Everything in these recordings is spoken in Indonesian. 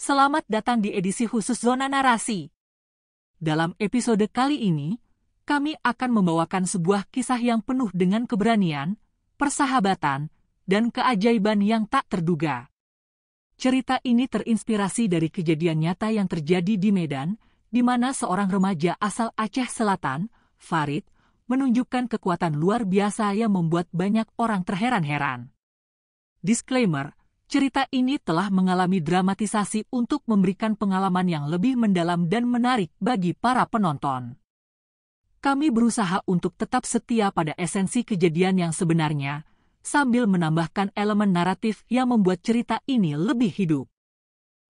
Selamat datang di edisi khusus Zona Narasi. Dalam episode kali ini, kami akan membawakan sebuah kisah yang penuh dengan keberanian, persahabatan, dan keajaiban yang tak terduga. Cerita ini terinspirasi dari kejadian nyata yang terjadi di Medan, di mana seorang remaja asal Aceh Selatan, Farid, menunjukkan kekuatan luar biasa yang membuat banyak orang terheran-heran. Disclaimer, cerita ini telah mengalami dramatisasi untuk memberikan pengalaman yang lebih mendalam dan menarik bagi para penonton. Kami berusaha untuk tetap setia pada esensi kejadian yang sebenarnya, sambil menambahkan elemen naratif yang membuat cerita ini lebih hidup.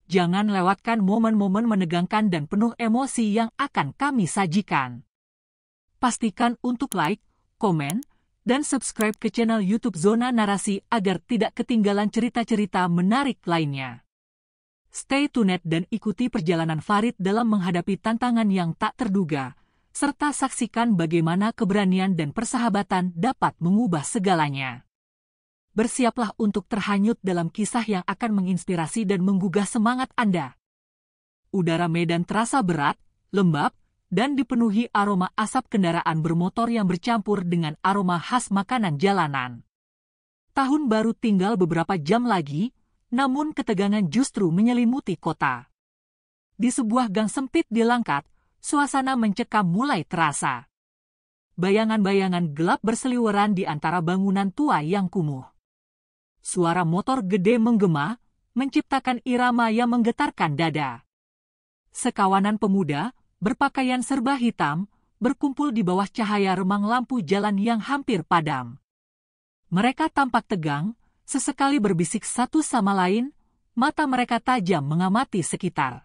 Jangan lewatkan momen-momen menegangkan dan penuh emosi yang akan kami sajikan. Pastikan untuk like, komen, dan subscribe ke channel YouTube Zona Narasi agar tidak ketinggalan cerita-cerita menarik lainnya. Stay tuned dan ikuti perjalanan Farid dalam menghadapi tantangan yang tak terduga, serta saksikan bagaimana keberanian dan persahabatan dapat mengubah segalanya. Bersiaplah untuk terhanyut dalam kisah yang akan menginspirasi dan menggugah semangat Anda. Udara Medan terasa berat, lembab, dan dipenuhi aroma asap kendaraan bermotor yang bercampur dengan aroma khas makanan jalanan. Tahun baru tinggal beberapa jam lagi, namun ketegangan justru menyelimuti kota. Di sebuah gang sempit di Langkat, suasana mencekam mulai terasa. Bayangan-bayangan gelap berseliweran di antara bangunan tua yang kumuh. Suara motor gede menggema, menciptakan irama yang menggetarkan dada. Sekawanan pemuda, berpakaian serba hitam, berkumpul di bawah cahaya remang lampu jalan yang hampir padam. Mereka tampak tegang, sesekali berbisik satu sama lain, mata mereka tajam mengamati sekitar.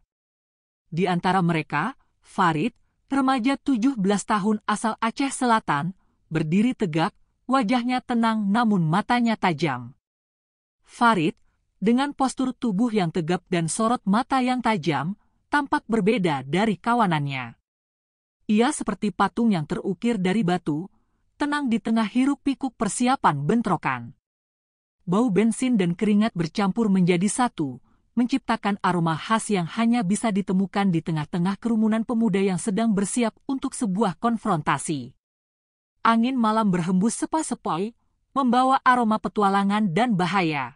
Di antara mereka, Farid, remaja 17 tahun asal Aceh Selatan, berdiri tegak, wajahnya tenang namun matanya tajam. Farid, dengan postur tubuh yang tegap dan sorot mata yang tajam, tampak berbeda dari kawanannya. Ia seperti patung yang terukir dari batu, tenang di tengah hiruk-pikuk persiapan bentrokan. Bau bensin dan keringat bercampur menjadi satu, menciptakan aroma khas yang hanya bisa ditemukan di tengah-tengah kerumunan pemuda yang sedang bersiap untuk sebuah konfrontasi. Angin malam berhembus sepoi-sepoi, membawa aroma petualangan dan bahaya.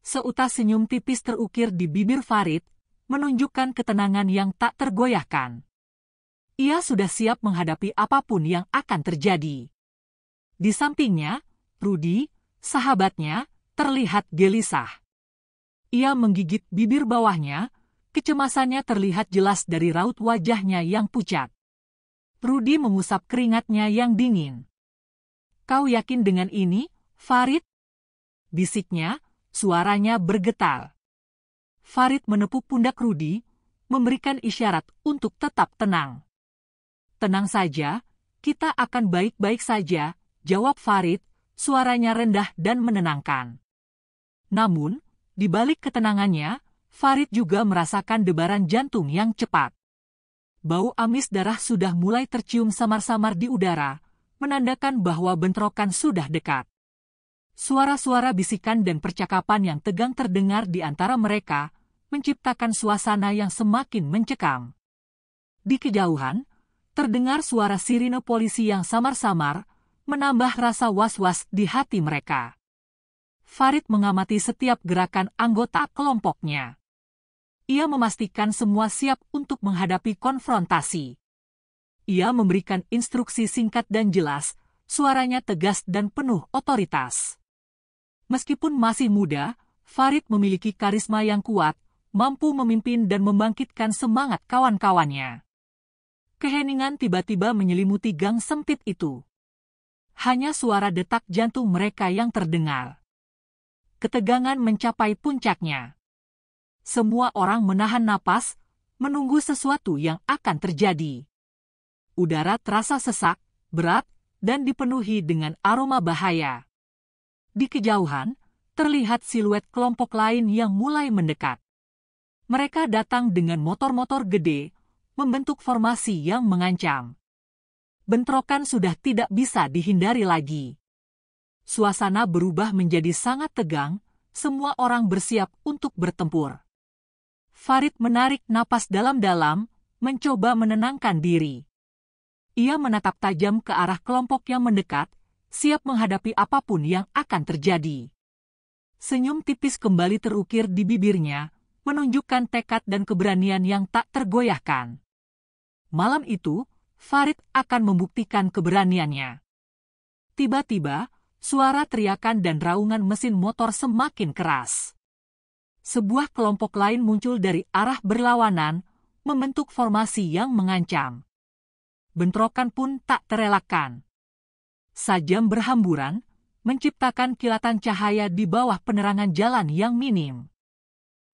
Seutas senyum tipis terukir di bibir Farid, menunjukkan ketenangan yang tak tergoyahkan. Ia sudah siap menghadapi apapun yang akan terjadi. Di sampingnya, Rudy, sahabatnya, terlihat gelisah. Ia menggigit bibir bawahnya, kecemasannya terlihat jelas dari raut wajahnya yang pucat. Rudy mengusap keringatnya yang dingin. "Kau yakin dengan ini, Farid?" bisiknya, suaranya bergetar. Farid menepuk pundak Rudy, memberikan isyarat untuk tetap tenang. "Tenang saja, kita akan baik-baik saja," jawab Farid, suaranya rendah dan menenangkan. Namun, di balik ketenangannya, Farid juga merasakan debaran jantung yang cepat. Bau amis darah sudah mulai tercium samar-samar di udara, menandakan bahwa bentrokan sudah dekat. Suara-suara bisikan dan percakapan yang tegang terdengar di antara mereka, menciptakan suasana yang semakin mencekam. Di kejauhan, terdengar suara sirine polisi yang samar-samar, menambah rasa was-was di hati mereka. Farid mengamati setiap gerakan anggota kelompoknya. Ia memastikan semua siap untuk menghadapi konfrontasi. Ia memberikan instruksi singkat dan jelas, suaranya tegas dan penuh otoritas. Meskipun masih muda, Farid memiliki karisma yang kuat, mampu memimpin dan membangkitkan semangat kawan-kawannya. Keheningan tiba-tiba menyelimuti gang sempit itu. Hanya suara detak jantung mereka yang terdengar. Ketegangan mencapai puncaknya. Semua orang menahan napas, menunggu sesuatu yang akan terjadi. Udara terasa sesak, berat, dan dipenuhi dengan aroma bahaya. Di kejauhan, terlihat siluet kelompok lain yang mulai mendekat. Mereka datang dengan motor-motor gede, membentuk formasi yang mengancam. Bentrokan sudah tidak bisa dihindari lagi. Suasana berubah menjadi sangat tegang, semua orang bersiap untuk bertempur. Farid menarik napas dalam-dalam, mencoba menenangkan diri. Ia menatap tajam ke arah kelompok yang mendekat, siap menghadapi apapun yang akan terjadi. Senyum tipis kembali terukir di bibirnya, menunjukkan tekad dan keberanian yang tak tergoyahkan. Malam itu, Farid akan membuktikan keberaniannya. Tiba-tiba, suara teriakan dan raungan mesin motor semakin keras. Sebuah kelompok lain muncul dari arah berlawanan, membentuk formasi yang mengancam. Bentrokan pun tak terelakkan. Sajam berhamburan, menciptakan kilatan cahaya di bawah penerangan jalan yang minim.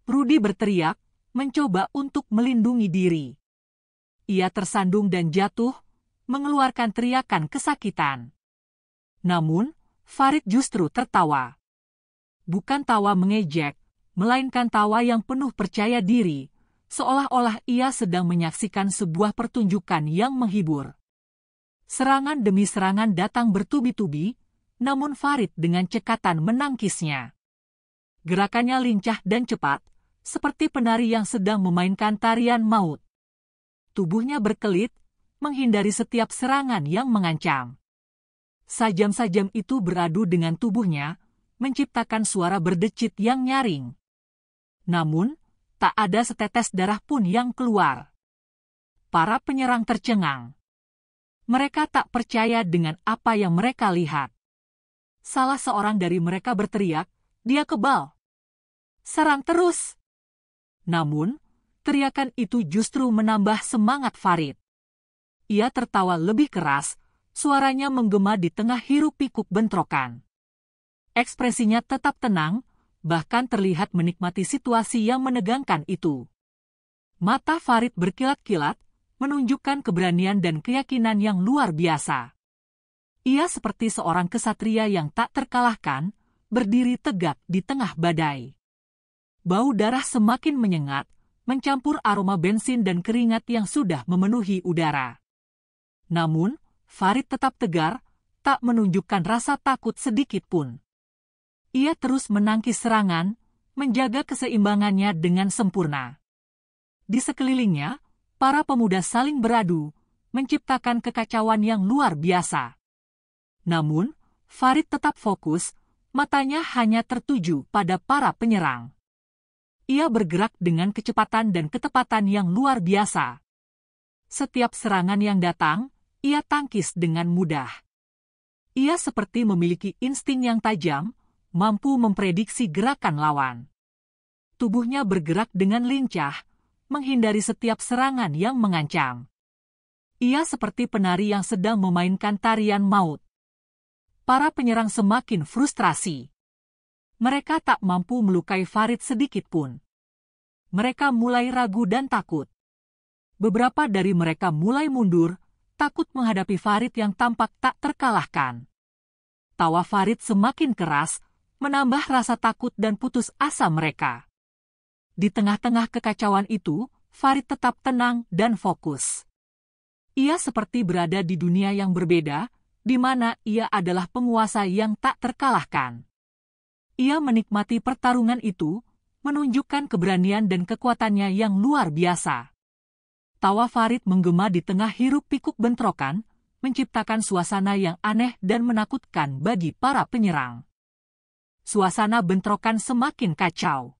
Rudy berteriak, mencoba untuk melindungi diri. Ia tersandung dan jatuh, mengeluarkan teriakan kesakitan. Namun, Farid justru tertawa. Bukan tawa mengejek, melainkan tawa yang penuh percaya diri, seolah-olah ia sedang menyaksikan sebuah pertunjukan yang menghibur. Serangan demi serangan datang bertubi-tubi, namun Farid dengan cekatan menangkisnya. Gerakannya lincah dan cepat, seperti penari yang sedang memainkan tarian maut. Tubuhnya berkelit, menghindari setiap serangan yang mengancam. Sajam-sajam itu beradu dengan tubuhnya, menciptakan suara berdecit yang nyaring. Namun, tak ada setetes darah pun yang keluar. Para penyerang tercengang. Mereka tak percaya dengan apa yang mereka lihat. Salah seorang dari mereka berteriak, "Dia kebal! Serang terus!" Namun, teriakan itu justru menambah semangat Farid. Ia tertawa lebih keras, suaranya menggema di tengah hiruk-pikuk bentrokan. Ekspresinya tetap tenang, bahkan terlihat menikmati situasi yang menegangkan itu. Mata Farid berkilat-kilat, menunjukkan keberanian dan keyakinan yang luar biasa. Ia seperti seorang kesatria yang tak terkalahkan, berdiri tegak di tengah badai. Bau darah semakin menyengat, mencampur aroma bensin dan keringat yang sudah memenuhi udara. Namun, Farid tetap tegar, tak menunjukkan rasa takut sedikit pun. Ia terus menangkis serangan, menjaga keseimbangannya dengan sempurna. Di sekelilingnya, para pemuda saling beradu, menciptakan kekacauan yang luar biasa. Namun, Farid tetap fokus, matanya hanya tertuju pada para penyerang. Ia bergerak dengan kecepatan dan ketepatan yang luar biasa. Setiap serangan yang datang, ia tangkis dengan mudah. Ia seperti memiliki insting yang tajam, mampu memprediksi gerakan lawan. Tubuhnya bergerak dengan lincah, menghindari setiap serangan yang mengancam. Ia seperti penari yang sedang memainkan tarian maut. Para penyerang semakin frustrasi. Mereka tak mampu melukai Farid sedikit pun. Mereka mulai ragu dan takut. Beberapa dari mereka mulai mundur, takut menghadapi Farid yang tampak tak terkalahkan. Tawa Farid semakin keras, menambah rasa takut dan putus asa mereka. Di tengah-tengah kekacauan itu, Farid tetap tenang dan fokus. Ia seperti berada di dunia yang berbeda, di mana ia adalah penguasa yang tak terkalahkan. Ia menikmati pertarungan itu, menunjukkan keberanian dan kekuatannya yang luar biasa. Tawa Farid menggema di tengah hiruk-pikuk bentrokan, menciptakan suasana yang aneh dan menakutkan bagi para penyerang. Suasana bentrokan semakin kacau.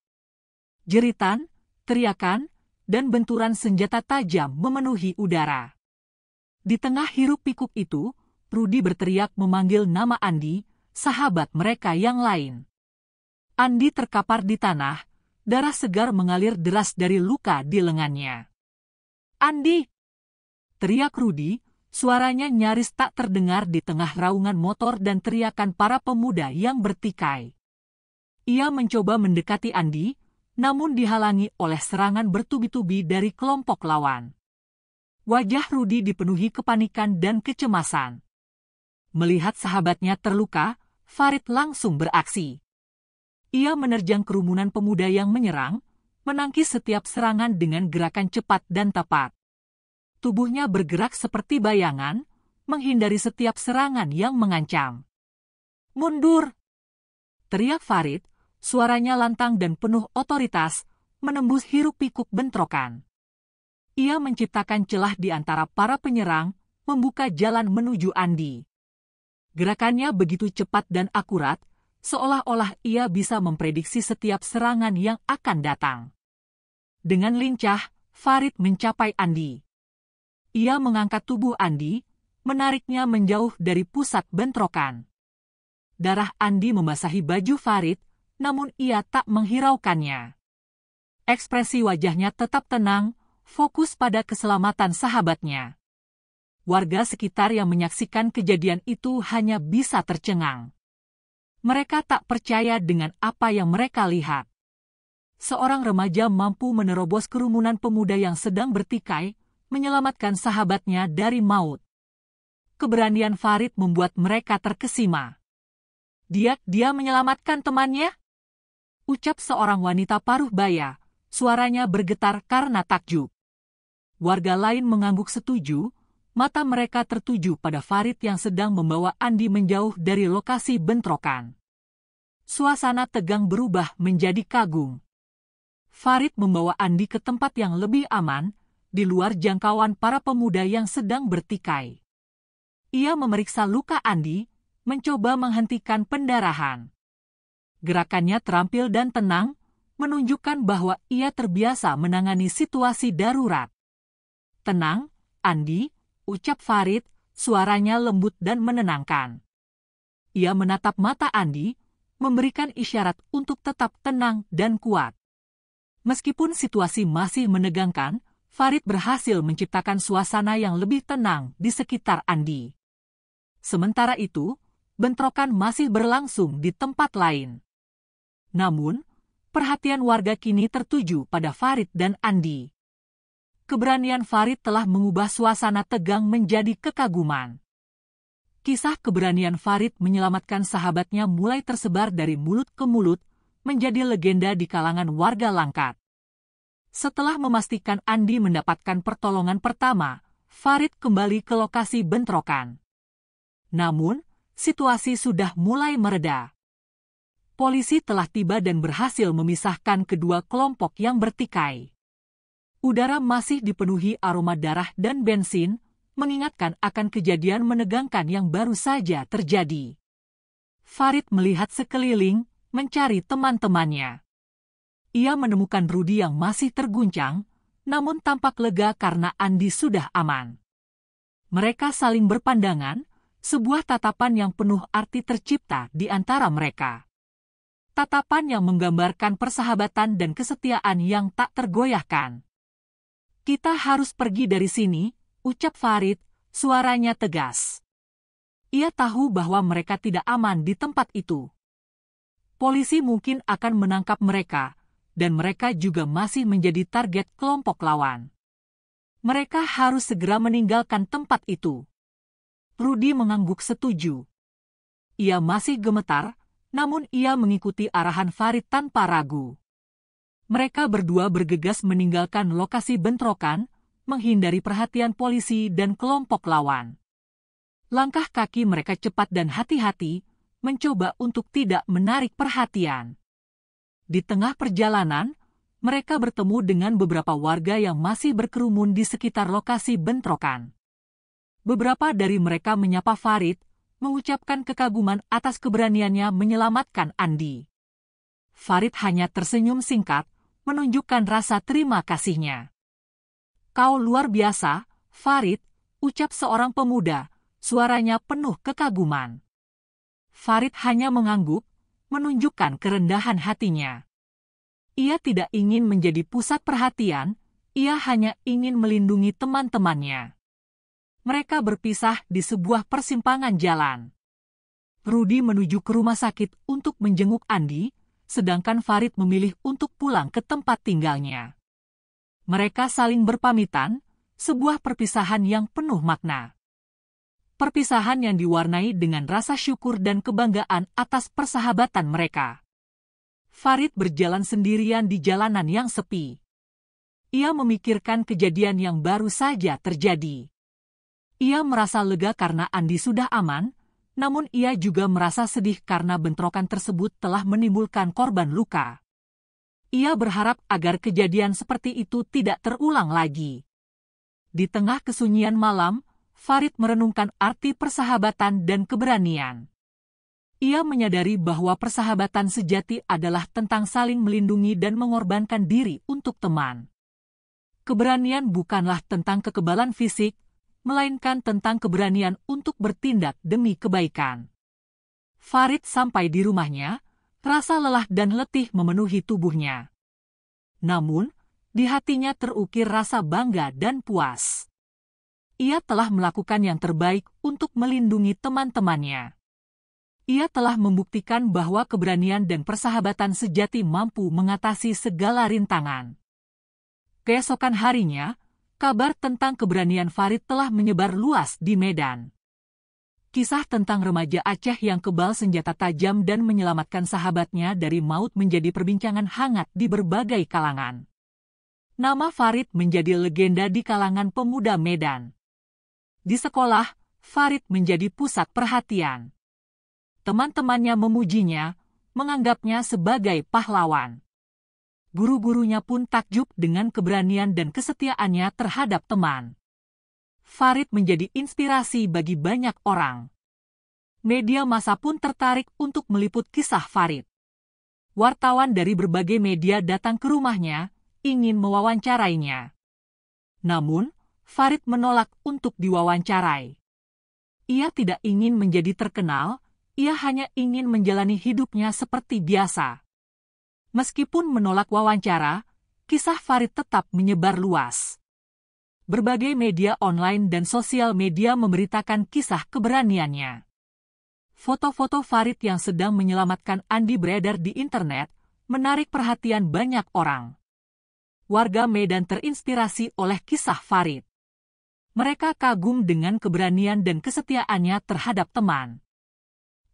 Jeritan, teriakan, dan benturan senjata tajam memenuhi udara. Di tengah hiruk-pikuk itu, Rudy berteriak memanggil nama Andi, sahabat mereka yang lain. Andi terkapar di tanah, darah segar mengalir deras dari luka di lengannya. "Andi!" teriak Rudy, suaranya nyaris tak terdengar di tengah raungan motor dan teriakan para pemuda yang bertikai. Ia mencoba mendekati Andi, namun dihalangi oleh serangan bertubi-tubi dari kelompok lawan. Wajah Rudy dipenuhi kepanikan dan kecemasan. Melihat sahabatnya terluka, Farid langsung beraksi. Ia menerjang kerumunan pemuda yang menyerang, menangkis setiap serangan dengan gerakan cepat dan tepat. Tubuhnya bergerak seperti bayangan, menghindari setiap serangan yang mengancam. "Mundur!" teriak Farid, suaranya lantang dan penuh otoritas, menembus hiruk-pikuk bentrokan. Ia menciptakan celah di antara para penyerang, membuka jalan menuju Andi. Gerakannya begitu cepat dan akurat, seolah-olah ia bisa memprediksi setiap serangan yang akan datang. Dengan lincah, Farid mencapai Andi. Ia mengangkat tubuh Andi, menariknya menjauh dari pusat bentrokan. Darah Andi membasahi baju Farid, namun ia tak menghiraukannya. Ekspresi wajahnya tetap tenang, fokus pada keselamatan sahabatnya. Warga sekitar yang menyaksikan kejadian itu hanya bisa tercengang. Mereka tak percaya dengan apa yang mereka lihat. Seorang remaja mampu menerobos kerumunan pemuda yang sedang bertikai, menyelamatkan sahabatnya dari maut. Keberanian Farid membuat mereka terkesima. Dia menyelamatkan temannya? Ucap seorang wanita paruh baya, suaranya bergetar karena takjub. Warga lain mengangguk setuju, mata mereka tertuju pada Farid yang sedang membawa Andi menjauh dari lokasi bentrokan. Suasana tegang berubah menjadi kagum. Farid membawa Andi ke tempat yang lebih aman, di luar jangkauan para pemuda yang sedang bertikai. Ia memeriksa luka Andi, mencoba menghentikan pendarahan. Gerakannya terampil dan tenang, menunjukkan bahwa ia terbiasa menangani situasi darurat. Tenang, Andi, ucap Farid, suaranya lembut dan menenangkan. Ia menatap mata Andi, memberikan isyarat untuk tetap tenang dan kuat. Meskipun situasi masih menegangkan, Farid berhasil menciptakan suasana yang lebih tenang di sekitar Andi. Sementara itu, bentrokan masih berlangsung di tempat lain. Namun, perhatian warga kini tertuju pada Farid dan Andi. Keberanian Farid telah mengubah suasana tegang menjadi kekaguman. Kisah keberanian Farid menyelamatkan sahabatnya mulai tersebar dari mulut ke mulut, menjadi legenda di kalangan warga Langkat. Setelah memastikan Andi mendapatkan pertolongan pertama, Farid kembali ke lokasi bentrokan. Namun, situasi sudah mulai mereda. Polisi telah tiba dan berhasil memisahkan kedua kelompok yang bertikai. Udara masih dipenuhi aroma darah dan bensin, mengingatkan akan kejadian menegangkan yang baru saja terjadi. Farid melihat sekeliling, mencari teman-temannya. Ia menemukan Rudy yang masih terguncang, namun tampak lega karena Andi sudah aman. Mereka saling berpandangan, sebuah tatapan yang penuh arti tercipta di antara mereka. Tatapan yang menggambarkan persahabatan dan kesetiaan yang tak tergoyahkan. Kita harus pergi dari sini, ucap Farid, suaranya tegas. Ia tahu bahwa mereka tidak aman di tempat itu. Polisi mungkin akan menangkap mereka, dan mereka juga masih menjadi target kelompok lawan. Mereka harus segera meninggalkan tempat itu. Rudy mengangguk setuju. Ia masih gemetar, namun ia mengikuti arahan Farid tanpa ragu. Mereka berdua bergegas meninggalkan lokasi bentrokan, menghindari perhatian polisi dan kelompok lawan. Langkah kaki mereka cepat dan hati-hati, mencoba untuk tidak menarik perhatian. Di tengah perjalanan, mereka bertemu dengan beberapa warga yang masih berkerumun di sekitar lokasi bentrokan. Beberapa dari mereka menyapa Farid, mengucapkan kekaguman atas keberaniannya menyelamatkan Andi. Farid hanya tersenyum singkat, menunjukkan rasa terima kasihnya. Kau luar biasa, Farid, ucap seorang pemuda, suaranya penuh kekaguman. Farid hanya mengangguk, menunjukkan kerendahan hatinya. Ia tidak ingin menjadi pusat perhatian, ia hanya ingin melindungi teman-temannya. Mereka berpisah di sebuah persimpangan jalan. Rudy menuju ke rumah sakit untuk menjenguk Andi, sedangkan Farid memilih untuk pulang ke tempat tinggalnya. Mereka saling berpamitan, sebuah perpisahan yang penuh makna. Perpisahan yang diwarnai dengan rasa syukur dan kebanggaan atas persahabatan mereka. Farid berjalan sendirian di jalanan yang sepi. Ia memikirkan kejadian yang baru saja terjadi. Ia merasa lega karena Andi sudah aman, namun ia juga merasa sedih karena bentrokan tersebut telah menimbulkan korban luka. Ia berharap agar kejadian seperti itu tidak terulang lagi. Di tengah kesunyian malam, Farid merenungkan arti persahabatan dan keberanian. Ia menyadari bahwa persahabatan sejati adalah tentang saling melindungi dan mengorbankan diri untuk teman. Keberanian bukanlah tentang kekebalan fisik, melainkan tentang keberanian untuk bertindak demi kebaikan. Farid sampai di rumahnya, rasa lelah dan letih memenuhi tubuhnya. Namun, di hatinya terukir rasa bangga dan puas. Ia telah melakukan yang terbaik untuk melindungi teman-temannya. Ia telah membuktikan bahwa keberanian dan persahabatan sejati mampu mengatasi segala rintangan. Keesokan harinya, kabar tentang keberanian Farid telah menyebar luas di Medan. Kisah tentang remaja Aceh yang kebal senjata tajam dan menyelamatkan sahabatnya dari maut menjadi perbincangan hangat di berbagai kalangan. Nama Farid menjadi legenda di kalangan pemuda Medan. Di sekolah, Farid menjadi pusat perhatian. Teman-temannya memujinya, menganggapnya sebagai pahlawan. Guru-gurunya pun takjub dengan keberanian dan kesetiaannya terhadap teman. Farid menjadi inspirasi bagi banyak orang. Media massa pun tertarik untuk meliput kisah Farid. Wartawan dari berbagai media datang ke rumahnya, ingin mewawancarainya. Namun, Farid menolak untuk diwawancarai. Ia tidak ingin menjadi terkenal, ia hanya ingin menjalani hidupnya seperti biasa. Meskipun menolak wawancara, kisah Farid tetap menyebar luas. Berbagai media online dan sosial media memberitakan kisah keberaniannya. Foto-foto Farid yang sedang menyelamatkan Andi beredar di internet, menarik perhatian banyak orang. Warga Medan terinspirasi oleh kisah Farid. Mereka kagum dengan keberanian dan kesetiaannya terhadap teman.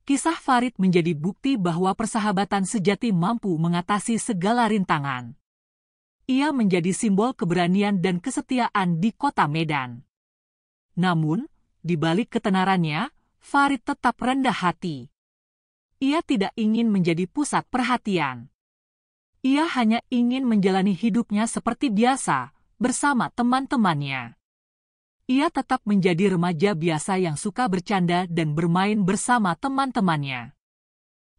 Kisah Farid menjadi bukti bahwa persahabatan sejati mampu mengatasi segala rintangan. Ia menjadi simbol keberanian dan kesetiaan di kota Medan. Namun, di balik ketenarannya, Farid tetap rendah hati. Ia tidak ingin menjadi pusat perhatian. Ia hanya ingin menjalani hidupnya seperti biasa, bersama teman-temannya. Ia tetap menjadi remaja biasa yang suka bercanda dan bermain bersama teman-temannya.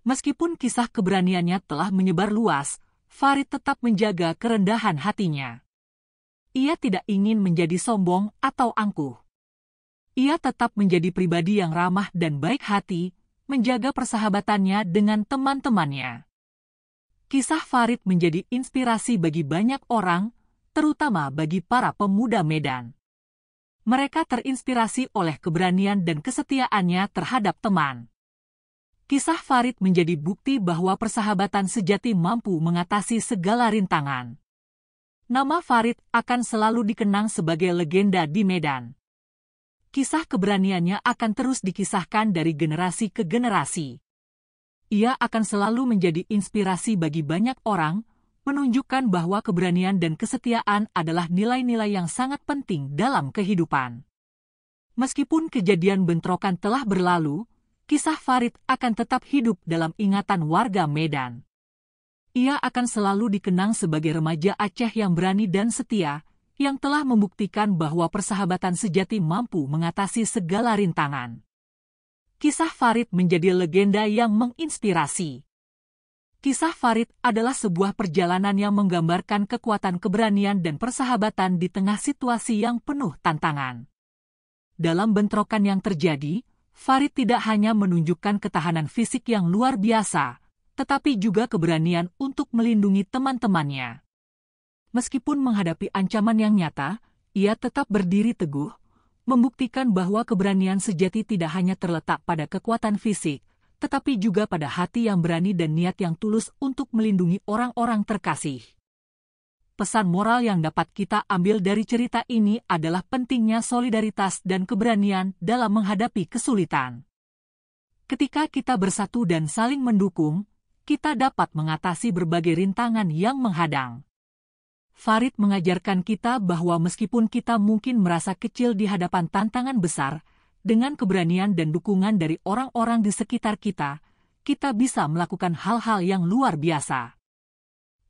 Meskipun kisah keberaniannya telah menyebar luas, Farid tetap menjaga kerendahan hatinya. Ia tidak ingin menjadi sombong atau angkuh. Ia tetap menjadi pribadi yang ramah dan baik hati, menjaga persahabatannya dengan teman-temannya. Kisah Farid menjadi inspirasi bagi banyak orang, terutama bagi para pemuda Medan. Mereka terinspirasi oleh keberanian dan kesetiaannya terhadap teman. Kisah Farid menjadi bukti bahwa persahabatan sejati mampu mengatasi segala rintangan. Nama Farid akan selalu dikenang sebagai legenda di Medan. Kisah keberaniannya akan terus dikisahkan dari generasi ke generasi. Ia akan selalu menjadi inspirasi bagi banyak orang, menunjukkan bahwa keberanian dan kesetiaan adalah nilai-nilai yang sangat penting dalam kehidupan. Meskipun kejadian bentrokan telah berlalu, kisah Farid akan tetap hidup dalam ingatan warga Medan. Ia akan selalu dikenang sebagai remaja Aceh yang berani dan setia, yang telah membuktikan bahwa persahabatan sejati mampu mengatasi segala rintangan. Kisah Farid menjadi legenda yang menginspirasi. Kisah Farid adalah sebuah perjalanan yang menggambarkan kekuatan keberanian dan persahabatan di tengah situasi yang penuh tantangan. Dalam bentrokan yang terjadi, Farid tidak hanya menunjukkan ketahanan fisik yang luar biasa, tetapi juga keberanian untuk melindungi teman-temannya. Meskipun menghadapi ancaman yang nyata, ia tetap berdiri teguh, membuktikan bahwa keberanian sejati tidak hanya terletak pada kekuatan fisik, tetapi juga pada hati yang berani dan niat yang tulus untuk melindungi orang-orang terkasih. Pesan moral yang dapat kita ambil dari cerita ini adalah pentingnya solidaritas dan keberanian dalam menghadapi kesulitan. Ketika kita bersatu dan saling mendukung, kita dapat mengatasi berbagai rintangan yang menghadang. Farid mengajarkan kita bahwa meskipun kita mungkin merasa kecil di hadapan tantangan besar, dengan keberanian dan dukungan dari orang-orang di sekitar kita, kita bisa melakukan hal-hal yang luar biasa.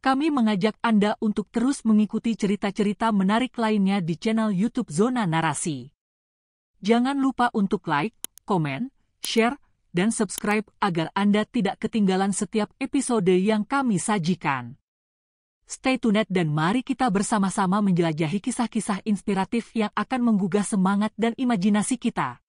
Kami mengajak Anda untuk terus mengikuti cerita-cerita menarik lainnya di channel YouTube Zona Narasi. Jangan lupa untuk like, komen, share, dan subscribe agar Anda tidak ketinggalan setiap episode yang kami sajikan. Stay tuned dan mari kita bersama-sama menjelajahi kisah-kisah inspiratif yang akan menggugah semangat dan imajinasi kita.